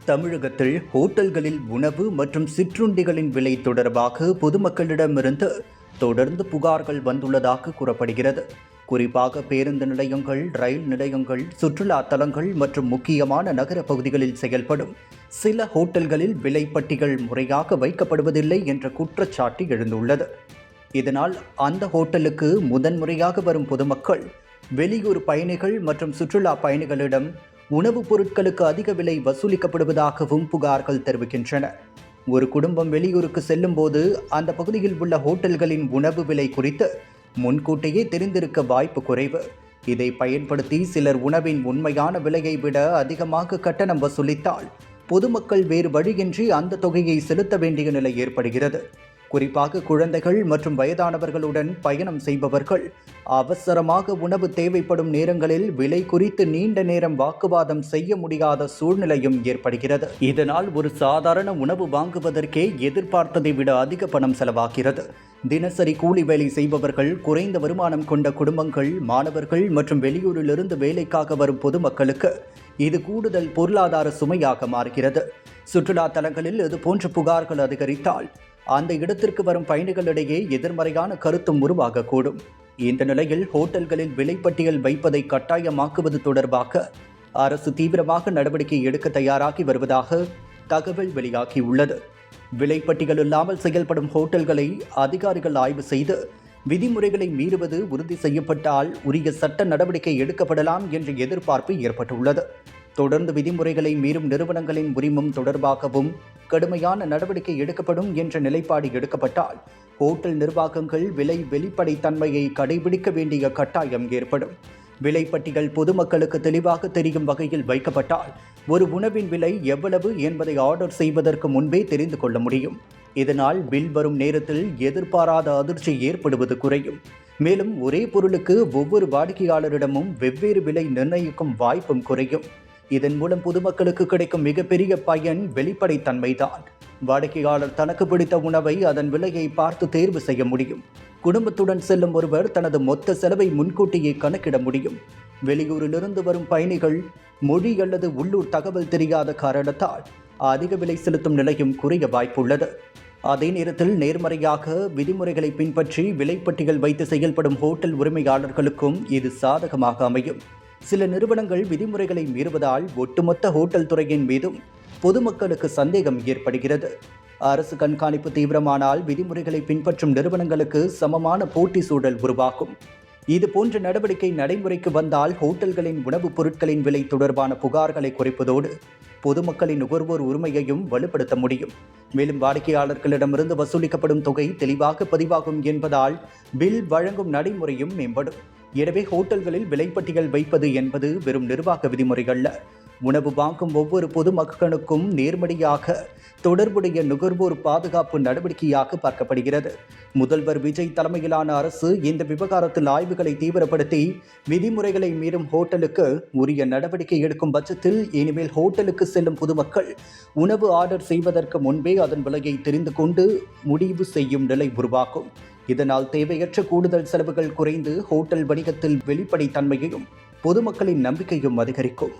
தமிழகத்தில் ஹோட்டல்களில் உணவு மற்றும் சிற்றுண்டிகளின் விலை தொடர்பாக பொதுமக்களிடமிருந்து தொடர்ந்து புகார்கள் வந்துள்ளதாக கூறப்படுகிறது. குறிப்பாக பேருந்து நிலையங்கள், ரயில் நிலையங்கள், சுற்றுலா தலங்கள் மற்றும் முக்கியமான நகர பகுதிகளில் செயல்படும் சில ஹோட்டல்களில் விலைப்பட்டிகள் முறையாக வைக்கப்படுவதில்லை என்ற குற்றச்சாட்டு எழுந்துள்ளது. இதனால் அந்த ஹோட்டலுக்கு முதன்முறையாக வரும் பொதுமக்கள், வெளியூர் பயணிகள் மற்றும் சுற்றுலா பயணிகளிடம் உணவுப் பொருட்களுக்கு அதிக விலை வசூலிக்கப்படுவதாகவும் புகார்கள் தெரிவிக்கின்றன. ஒரு குடும்பம் வெளியூருக்கு செல்லும் போது அந்த பகுதியில் உள்ள ஹோட்டல்களின் உணவு விலை குறித்து முன்கூட்டியே தெரிந்திருக்க வாய்ப்பு குறைவு. இதை பயன்படுத்தி சிலர் உணவின் உண்மையான விலையை விட அதிகமாக கட்டணம் வசூலித்தால் பொதுமக்கள் வேறு வழியின்றி அந்த தொகையை செலுத்த வேண்டிய நிலை ஏற்படுகிறது. குறிப்பாக குழந்தைகள் மற்றும் வயதானவர்களுடன் பயணம் செய்பவர்கள் அவசரமாக உணவு தேவைப்படும் நேரங்களில் விலை குறித்து நீண்ட நேரம் வாக்குவாதம் செய்ய முடியாத சூழ்நிலையும் ஏற்படுகிறது. இதனால் ஒரு சாதாரண உணவு வாங்குவதற்கே எதிர்பார்த்ததை விட அதிக பணம் செலவாகிறது. தினசரி கூலி வேலை செய்பவர்கள், குறைந்த வருமானம் கொண்ட குடும்பங்கள், மாணவர்கள் மற்றும் வெளியூரிலிருந்து வேலைக்காக வரும் பொதுமக்களுக்கு இது கூடுதல் பொருளாதார சுமையாக மாறுகிறது. சுற்றுலா தலங்களில் இதுபோன்ற புகார்கள் அதிகரித்தால் அந்த இடத்திற்கு வரும் பயணிகளிடையே எதிர்மறையான கருத்தும் உருவாகக்கூடும். இந்த நிலையில் ஹோட்டல்களில் விலைப்பட்டியல் வைப்பதை கட்டாயமாக்குவது தொடர்பாக அரசு தீவிரமாக நடவடிக்கை எடுக்க தயாராகி வருவதாக தகவல் வெளியாகியுள்ளது. விலைப்பட்டியல் இல்லாமல் செயல்படும் ஹோட்டல்களை அதிகாரிகள் ஆய்வு செய்து விதிமுறைகளை மீறுவது உறுதி செய்யப்பட்டால் உரிய சட்ட நடவடிக்கை எடுக்கப்படலாம் என்ற எதிர்பார்ப்பு ஏற்பட்டுள்ளது. தொடர்ந்து விதிமுறைகளை மீறும் நிறுவனங்களின் உரிமம் தொடர்பாகவும் கடுமையான நடவடிக்கை எடுக்கப்படும் என்ற நிலைப்பாடு எடுக்கப்பட்டால் ஹோட்டல் நிர்வாகங்கள் விலை வெளிப்படைத்தன்மையை கடைபிடிக்க வேண்டிய கட்டாயம் ஏற்படும். விலைப்பட்டியல் பொதுமக்களுக்கு தெளிவாக தெரியும் வகையில் வைக்கப்பட்டால் ஒரு உணவின் விலை எவ்வளவு என்பதை ஆர்டர் செய்வதற்கு முன்பே தெரிந்து கொள்ள முடியும். இதனால் பில் வரும் நேரத்தில் எதிர்பாராத அதிர்ச்சி ஏற்படுவது குறையும். மேலும் ஒரே பொருளுக்கு ஒவ்வொரு வாடிக்கையாளரிடமும் வெவ்வேறு விலை நிர்ணயிக்கும் வாய்ப்பும் குறையும். இதன் மூலம் பொதுமக்களுக்கு கிடைக்கும் மிகப்பெரிய பயன் வெளிப்படைத்தன்மைதான். வாடிக்கையாளர் தனக்கு பிடித்த உணவை அதன் விலையை பார்த்து தேர்வு செய்ய முடியும். குடும்பத்துடன் செல்லும் ஒருவர் தனது மொத்த செலவை முன்கூட்டியே கணக்கிட முடியும். வெளியூரிலிருந்து வரும் பயணிகள் மொழி அல்லது உள்ளூர் தகவல் தெரியாத காரணத்தால் அதிக விலை செலுத்தும் நிலையும் குறைய வாய்ப்புள்ளது. அதே நேரத்தில் நேர்மறையாக விதிமுறைகளை பின்பற்றி விலைப்பட்டியல் வைத்து செயல்படும் ஹோட்டல் உரிமையாளர்களுக்கும் இது சாதகமாக அமையும். சில நிறுவனங்கள் விதிமுறைகளை மீறுவதால் ஒட்டுமொத்த ஹோட்டல் துறையின் மீதும் பொதுமக்களுக்கு சந்தேகம் ஏற்படுகிறது. அரசு கண்காணிப்பு தீவிரமானால் விதிமுறைகளை பின்பற்றும் நிறுவனங்களுக்கு சமமான போட்டி சூழல் உருவாகும். இது போன்ற நடவடிக்கை நடைமுறைக்கு வந்தால் ஹோட்டல்களின் உணவுப் பொருட்களின் விலை தொடர்பான புகார்களை குறைப்பதோடு பொதுமக்களின் நுகர்வோர் உரிமையையும் வலுப்படுத்த முடியும். மேலும் வாடிக்கையாளர்களிடமிருந்து வசூலிக்கப்படும் தொகை தெளிவாக பதிவாகும் என்பதால் பில் வழங்கும் நடைமுறையும் மேம்படும். எனவே ஹோட்டல்களில் விலைப்பட்டியல் வைப்பது என்பது வெறும் நிர்வாக விதிமுறை அல்ல. உணவு வாங்கும் ஒவ்வொரு பொதுமக்களுக்கும் நேர்மறையாக தொடர்புடைய நுகர்வோர் பாதுகாப்பு நடவடிக்கையாக பார்க்கப்படுகிறது. முதல்வர் விஜய் தலைமையிலான அரசு இந்த விவகாரத்தில் ஆய்வுகளை தீவிரப்படுத்தி விதிமுறைகளை மீறும் ஹோட்டலுக்கு உரிய நடவடிக்கை எடுக்கும் பட்சத்தில் இனிமேல் ஹோட்டலுக்கு செல்லும் பொதுமக்கள் உணவு ஆர்டர் செய்வதற்கு முன்பே அதன் விலையை தெரிந்து கொண்டு முடிவு செய்யும் நிலை உருவாகும். இதனால் தேவையற்ற கூடுதல் செலவுகள் குறைந்து ஹோட்டல் வணிகத்தில் வெளிப்படைத்தன்மையையும் பொதுமக்களின் நம்பிக்கையும் அதிகரிக்கும்.